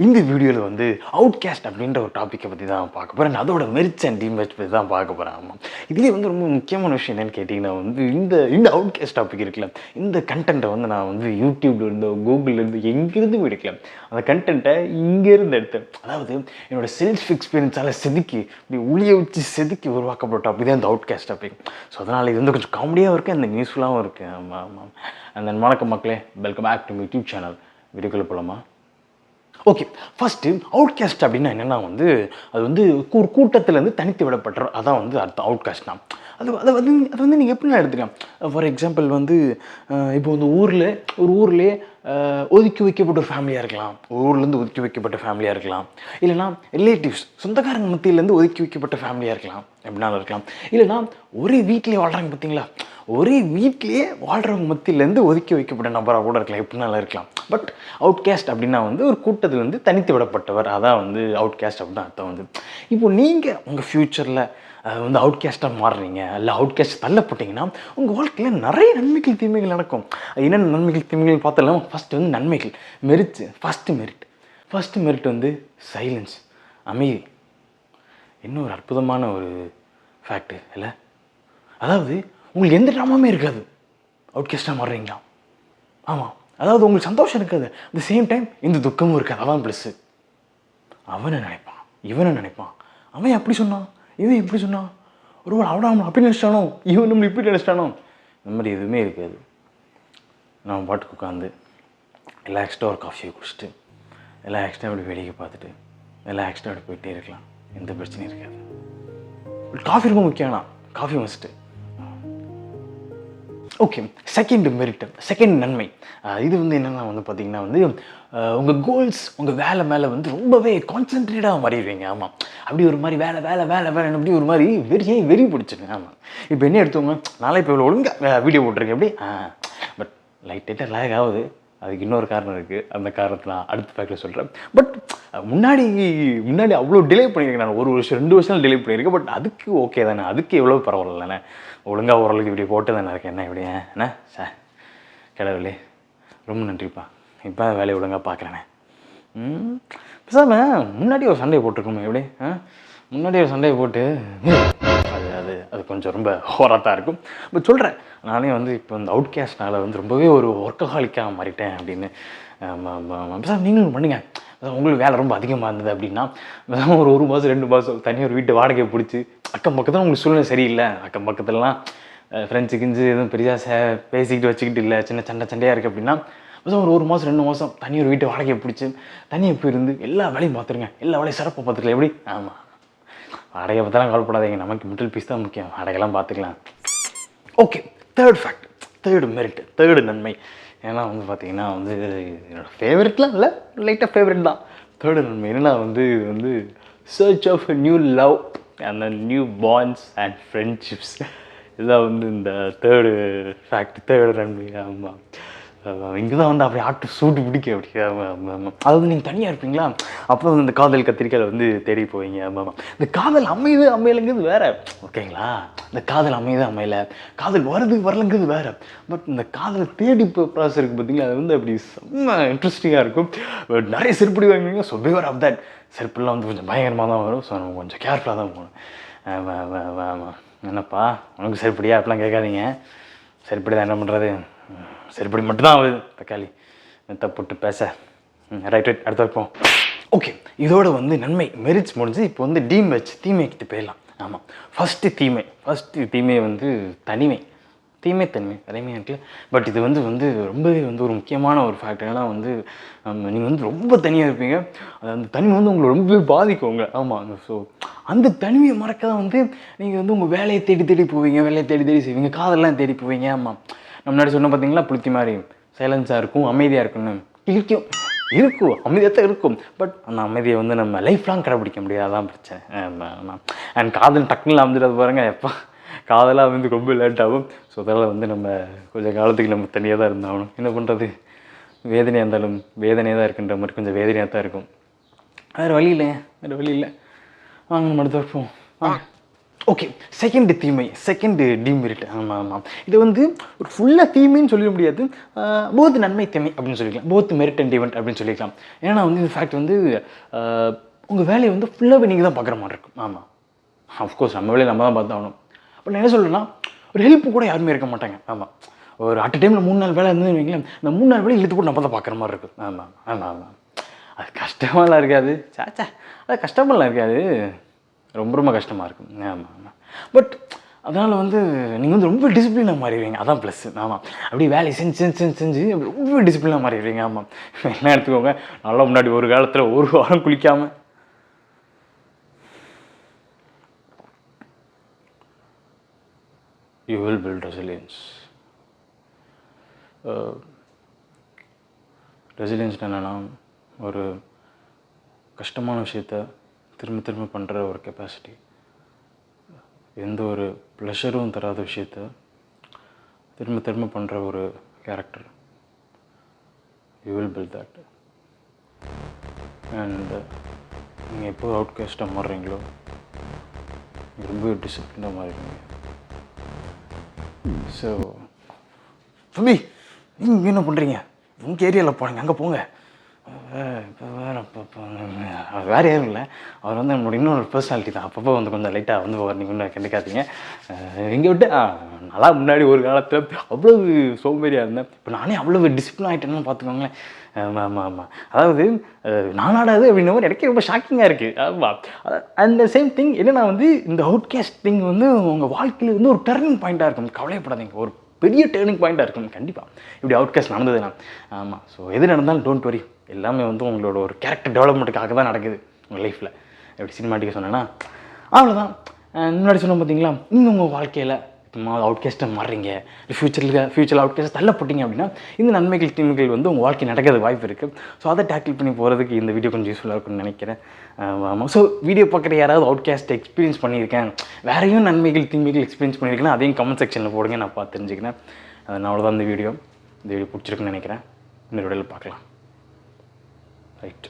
இந்த வீடியோவில் வந்து அவுட்காஸ்ட் அப்படின்ற ஒரு டாப்பிக்கை பற்றி தான் பார்க்க போகிறேன். அதோட மெரிட்ஸ் அண்ட் டீமெரிட்ஸ் பற்றி தான் பார்க்க போகிறேன். ஆமாம், இதுலேயே வந்து ரொம்ப முக்கியமான விஷயம் என்னென்னு கேட்டிங்கன்னா வந்து இந்த அவுட்காஸ்ட் டாபிக் இருக்குல்ல, இந்த கண்டென்ட்டை வந்து நான் வந்து யூடியூப்லேருந்தோ கூகுள்லேருந்து எங்கேருந்து எடுக்கல. அந்த கண்டென்ட்டை இங்கேருந்து எடுத்தேன். அதாவது என்னோடய செல்ஃப் எக்ஸ்பீரியன்ஸால் செதுக்கி இப்படி உளிய வச்சு செதுக்கி உருவாக்கப்பட்ட டாபிக் தான் இந்த அவுட்காஸ்ட் டாபிக். ஸோ அதனால் இது வந்து கொஞ்சம் காமெடியாகவும் இருக்குது, அந்த நியூஸ்ஃபுல்லாகவும் இருக்குது. ஆமாம் ஆமாம். அந்த வணக்கம் மக்களே, welcome back to my YouTube channel. வீடியோக்குள்ளே போகலாமா? ஓகே, ஃபஸ்ட்டு அவுட்காஸ்ட் அப்படின்னா என்னென்னா வந்து அது வந்து ஒரு கூட்டத்திலேருந்து தனித்து விடப்பட்டுற அதான் வந்து அர்த்தம் அவுட்காஸ்ட்னா. அது வந்து நீங்கள் எப்படின்னா எடுத்துக்கலாம். ஃபார் எக்ஸாம்பிள் வந்து இப்போ வந்து ஒரு ஊர்லேயே ஒதுக்கி வைக்கப்பட்ட ஒரு ஃபேமிலியாக இருக்கலாம், ஒரு ஊர்லேருந்து ஒதுக்கி வைக்கப்பட்ட ஃபேமிலியாக இருக்கலாம், இல்லைனா ரிலேட்டிவ்ஸ் சொந்தக்காரங்க மத்தியிலேருந்து ஒதுக்கி வைக்கப்பட்ட ஃபேமிலியாக இருக்கலாம், எப்படினாலும் இருக்கலாம். இல்லைனா ஒரே வீட்லேயே வாழ்கிறாங்க பார்த்தீங்களா, ஒரே வீட்லேயே வாழ்கிறவங்க மத்தியிலேருந்து ஒதுக்கி வைக்கப்பட்ட நபராக கூட இருக்கலாம், எப்படினாலும் இருக்கலாம். பட் அவுட்காஸ்ட் அப்படின்னா வந்து ஒரு கூட்டத்தில் வந்து தனித்து விடப்பட்டவர், அதான் வந்து அவுட்காஸ்ட் அப்படின்னு அர்த்தம் வந்து. இப்போ நீங்கள் உங்கள் ஃப்யூச்சரில் வந்து அவுட்காஸ்ட்டாக மாறுறீங்க, இல்லை அவுட்காஸ்ட் தள்ளப்பட்டீங்கன்னா உங்கள் வாழ்க்கையில் நிறைய நன்மைகள் தீமைகள் நடக்கும். என்னென்ன நன்மைகள் தீமைகள் பார்த்தாலும் ஃபஸ்ட்டு வந்து நன்மைகள், மெரிட்ஸ். ஃபஸ்ட்டு மெரிட் வந்து சைலன்ஸ், அமைதி. இன்னும் ஒரு அற்புதமான ஒரு ஃபேக்ட்டு இல்லை, அதாவது உங்களுக்கு எந்த ட்ராமாமே இருக்காது அவுட்காஸ்ட்டாக மாறுறீங்களா. ஆமாம், அதாவது உங்களுக்கு சந்தோஷம் இருக்காது, அட் த சேம் டைம் இந்த துக்கமும் இருக்காது. அதான் ப்ளஸ்ஸு. அவனை நினைப்பான், இவனை நினைப்பான், அவன் அப்படி சொன்னான், இவன் இப்படி சொன்னான், ஒருவேளை அவனை அவனை அப்படி நினச்சிட்டானோ, இவன் நம்மளை இப்படி நினச்சிட்டானோ, இந்த மாதிரி எதுவுமே இருக்காது. நான் பாட்டுக்கு உட்காந்து ரிலாக்ஸ்டாக ஒரு காஃபியை குடிச்சிட்டு ரிலாக்ஸ்டாக அப்படி வேடிக்கை பார்த்துட்டு ரிலாக்ஸ்டாக அப்படி போயிட்டே இருக்கலாம், எந்த பிரச்சனையும் இருக்காது. காஃபி ரொம்ப முக்கியம்னா coffee must. Okay, second merit, second நன்மை. இது வந்து என்னென்னா வந்து பார்த்திங்கன்னா வந்து உங்கள் கோல்ஸ், உங்கள் வேலை மேலே வந்து ரொம்பவே கான்சென்ட்ரேட்டாக மாறிடுவீங்க. ஆமாம், அப்படி ஒரு மாதிரி வேலை அப்படி ஒரு மாதிரி வெறி பிடிச்சிங்க. ஆமாம், இப்போ என்ன எடுத்தவங்க, நாளை இப்போ இவ்வளோ ஒழுங்காக வீடியோ போட்டிருக்கேன் அப்படி பட் லைட்டாக லேக் ஆகுது. அதுக்கு இன்னொரு காரணம் இருக்குது, அந்த காரணத்தை நான் அடுத்த பேக்கில் சொல்கிறேன். பட் முன்னாடி அவ்வளோ டிலே பண்ணியிருக்கேன். நான் 1 வருஷம் 2 வருஷம் டிலே பண்ணியிருக்கேன். பட் அதுக்கு ஓகே தானே, அதுக்கு எவ்வளோ பரவாயில்லண்ணே, ஒழுங்காக ஓரளவுக்கு இப்படி போட்டு தானே இருக்கேன். என்ன இப்படி என்ன சார், கடவுளே ரொம்ப நன்றிப்பா, இப்போ வேலையை ஒழுங்காக பார்க்குறேண்ணே. பேசாமல் முன்னாடி ஒரு சண்டையை போட்டிருக்கோமே, எப்படி முன்னாடி ஒரு சண்டையை போட்டு அது கொஞ்சம் ரொம்ப ஹோராத்தான் இருக்கும். பட் சொல்கிறேன், நானே வந்து இப்போ இந்த அவுட்காஸ்ட்னால் வந்து ரொம்பவே ஒரு ஒர்க்கஹாலிக்காக மாறிட்டேன் அப்படின்னு. பேசாமல் நீங்களும் பண்ணுங்க. உங்களுக்கு வேலை ரொம்ப அதிகமாக இருந்தது அப்படின்னா பேசாமல் ஒரு 1 மாதம் 2 மாதம் தனியாக ஒரு வீட்டு வாடகையை பிடிச்சி, அக்கம் பக்கத்தில் உங்களுக்கு சூழ்நிலை சரியில்லை, அக்கம் பக்கத்துலலாம் ஃப்ரெண்ட்ஸு கிஞ்சு எதுவும் பெரியாக பேசிக்கிட்டு வச்சுக்கிட்டு இல்லை, சின்ன சண்டையாக இருக்குது அப்படின்னா பேசாமல் ஒரு 1 மாதம் 2 மாதம் தனியாக ஒரு வீட்டு வாடகையை பிடிச்சி தனியாக போயிருந்து எல்லா வேலையும் பார்த்துருங்க, எல்லா வேலையும் சிறப்பாக பார்த்துக்கலாம். எப்படி? ஆமாம், வாடகை பற்றிலாம் கவலைப்படாதீங்க, நமக்கு மிடில் பீஸ் தான் முக்கியம், வாடகைலாம் பார்த்துக்கலாம். Okay, third fact, third merit, third நன்மை. ஏன்னா வந்து பார்த்திங்கன்னா வந்து என்னோடய ஃபேவரெட்லாம் இல்லை, லைட்டாக ஃபேவரெட் தான். தேர்டு நன்மை என்னென்னா வந்து search of a new love and new bonds and friendships. இதுதான் வந்து இந்த தேர்டு ஃபேக்ட், தேர்டு நன்மை. ஆமாம், இங்கே தான் வந்து அப்படி ஆட்டு சூட்டு பிடிக்க அப்படி. அதாவது நீங்கள் தனியாக இருப்பீங்களா, அப்போ வந்து இந்த காதல் கத்திரிக்காயில் வந்து தேடி போவீங்க. ஆமாம், இந்த காதல் அமையலைங்கிறது வேறு, ஓகேங்களா. இந்த காதல் அமையலை, காதல் வரலைங்கிறது வேறு. பட் இந்த காதல் தேடி ப்ராசஸ் இருக்குது பார்த்தீங்களா, அது வந்து அப்படி செம்ம இன்ட்ரெஸ்டிங்காக இருக்கும். பட் நிறைய செருப்படி வாங்குவீங்க. So beware of that. செருப்புலாம் வந்து கொஞ்சம் பயங்கரமாக தான் வரும். ஸோ நம்ம கொஞ்சம் கேர்ஃபுல்லாக தான் போகணும். ஆமாம், என்னப்பா உனக்கு செருப்படியா அப்படிலாம் கேட்காதீங்க. செருப்படி தான் என்ன பண்ணுறது, செருப்படி மட்டும்தான் ஆகுது. தக்காளி தப்புட்டு பேச. ரைட், அடுத்த வைப்போம். ஓகே, இதோட வந்து நன்மை மெரிட்ஸ் முடிஞ்சு. இப்போ வந்து தீமைக்கிட்ட போயிடலாம். ஆமாம், ஃபஸ்ட்டு தீமை வந்து தனிமையாக இருக்குல்ல. பட் இது வந்து ரொம்பவே வந்து ஒரு முக்கியமான ஒரு ஃபேக்ட். ஏன்னா வந்து நீங்கள் வந்து ரொம்ப தனியாக இருப்பீங்க, அந்த தனிமை வந்து உங்களை ரொம்பவே பாதிக்குங்க. ஆமாம், ஸோ அந்த தனிமையை மறக்க தான் வந்து நீங்கள் வந்து உங்கள் வேலையை தேடி போவீங்க, வேலையை தேடி செய்வீங்க, காதெல்லாம் தேடி போவீங்க. ஆமாம், நம்ம முன்னாடி சொன்ன பார்த்தீங்களா, புளுத்தி மாதிரி சைலன்ஸாக இருக்கும், அமைதியாக இருக்குன்னு இருக்கும், அமைதியாக தான் இருக்கும். பட் அந்த அமைதியை வந்து நம்ம லைஃப் லாங் கடைப்பிடிக்க முடியாது, அதான் பிரச்சனை. அண்ட் காதல் டக்குன்னு அமைஞ்சிடாது பாருங்கள். எப்போ காதலாக வந்து ரொம்ப லேட் ஆகும். ஸோ அதனால் வந்து நம்ம கொஞ்சம் காலத்துக்கு நம்ம தனியாக தான் இருந்தாகணும். என்ன பண்ணுறது, வேதனையாக இருந்தாலும் வேதனையாக தான் இருக்குன்ற மாதிரி கொஞ்சம் வேதனையாக தான் இருக்கும். வேறு வழி இல்லை. வாங்க நம்ம அடுத்து வைப்போம். Okay, second demerit. ஆமாம். இது வந்து ஒரு ஃபுல்லாக தீமைன்னு சொல்லிட முடியாது. போத் நன்மை தீமை அப்படின்னு சொல்லிக்கலாம். போத் மெரிட் அண்ட் டிமெரிட் அப்படின்னு சொல்லிக்கலாம். ஏன்னா வந்து இந்த ஃபேக்ட் வந்து உங்கள் வேலையை வந்து ஃபுல்லாகவே நீங்கள் தான் பார்க்குற மாதிரி இருக்கும். ஆமாம், அஃப்கோர்ஸ் நம்ம வேலையை நம்ம தான் பார்த்தாகணும். அப்போ நான் என்ன சொல்கிறேன்னா, ஒரு ஹெல்ப் கூட யாருமே இருக்க மாட்டாங்க. ஆமாம், ஒரு அட் டைமில் 3-4 வேலை இருந்ததுன்னு வைங்களேன், இந்த 3-4 வேலை இழுத்து போட்டு நம்ம தான் பார்க்குற மாதிரி இருக்கும். ஆமாம். அது கஷ்டமாலாம் இருக்காது. சாச்சா, அது கஷ்டமெல்லாம் இருக்காது. ரொம்ப கஷ்டமாக இருக்கும். ஆமாம். பட் அதனால் வந்து நீங்கள் வந்து ரொம்ப டிசிப்ளினாக மாறிடுவீங்க. அதான் ப்ளஸ். ஆமாம், அப்படி வேலையை செஞ்சு ரொம்ப டிசிப்ளினாக மாறிடுவீங்க. ஆமாம், என்ன எடுத்துக்கோங்க, நல்லா முன்னாடி ஒரு காலத்தில் ஒரு வாரம் குளிக்காமல் you will build resilience. Resilience என்னென்னா, ஒரு கஷ்டமான விஷயத்த திரும்ப பண்ணுற ஒரு கெப்பாசிட்டி. எந்த ஒரு ப்ளஷரும் தராத விஷயத்த திரும்ப பண்ணுற ஒரு character. You will build that. And நீங்கள் எப்போ அவுட்காஸ்ட்டாக மாறுறீங்களோ ரொம்ப டிசிப்ளினாக மாறிடுவீங்க. ஸோ தம்பி, நீங்கள் என்ன பண்ணுறீங்க? உங்கள் ஏரியாவில் போனீங்க, அங்கே போங்க. இப்போ வேறு யாரும் இல்லை, அவர் வந்து நம்மளோட இன்னொரு பர்சனாலிட்டி தான். அப்பப்போ வந்து கொஞ்சம் லைட்டாக வந்து நீங்கள் ஒன்றும் கண்டுக்காதீங்க. எங்கே விட்டு நல்லா முன்னாடி ஒரு காலத்தில் அவ்வளவு சோம்பேறியாக இருந்தேன். இப்போ நானே அவ்வளவு டிசிப்ளின் ஆகிட்டேன்னு பார்த்துக்கோங்களேன். ஆமாம். அதாவது நானாடாது அப்படின்ற மாதிரி எனக்கே ரொம்ப ஷாக்கிங்காக இருக்குது. ஆமாம். அந்த சேம் திங் என்னென்னா வந்து இந்த அவுட்காஸ்ட் திங் வந்து உங்கள் வாழ்க்கையில் வந்து ஒரு டர்னிங் பாயிண்ட்டாக இருக்கும். கவலைப்படாதீங்க, ஒரு பெரிய டேர்னிங் பாயிண்ட்டாக இருக்கும் கண்டிப்பாக இப்படி அவுட்காஸ்ட் நடந்ததுன்னா. ஆமாம். ஸோ எது நடந்தாலும் டோன்ட் வரி, எல்லாமே வந்து உங்களோட ஒரு கேரக்டர் டெவலப்மெண்ட்டுக்காக தான் நடக்குது உங்கள் லைஃப்பில். எப்படி சினிமாட்டிக்காக சொன்னேன்னா அவ்வளோதான். முன்னாடி சொன்னோம் பார்த்தீங்களா, நீங்கள் உங்கள் வாழ்க்கையில் அவுட்காஸ்ட்டாக மாறுறீங்க, ஃப்யூச்சரில் அவுட்காஸ்ட் தள்ளப்பட்டீங்க அப்படின்னா இந்த நன்மைகள் தீமைகள் வந்து உங்கள் வாழ்க்கை நடக்கிறது வாய்ப்பு இருக்குது. ஸோ அதை டேக்கிள் பண்ணி போகிறதுக்கு இந்த வீடியோ கொஞ்சம் யூஸ்ஃபுல்லாக இருக்கும்னு நினைக்கிறேன். ஆமாம். ஸோ வீடியோ பார்க்குற யாராவது அவுட்காஸ்ட் எக்ஸ்பீரியன்ஸ் பண்ணியிருக்கேன், வேறையும் நன்மைகள் தீமைகள் எக்ஸ்பீரியன்ஸ் பண்ணியிருக்கேன்னா அதையும் கமெண்ட் செக்ஷனில் போடுங்க, நான் பார்த்து தெரிஞ்சுக்கிறேன். அதனால் அவ்வளோதான் இந்த வீடியோ பிடிச்சிருக்குன்னு நினைக்கிறேன். இந்த வீடியோவில் பார்க்கலாம். ரைட்.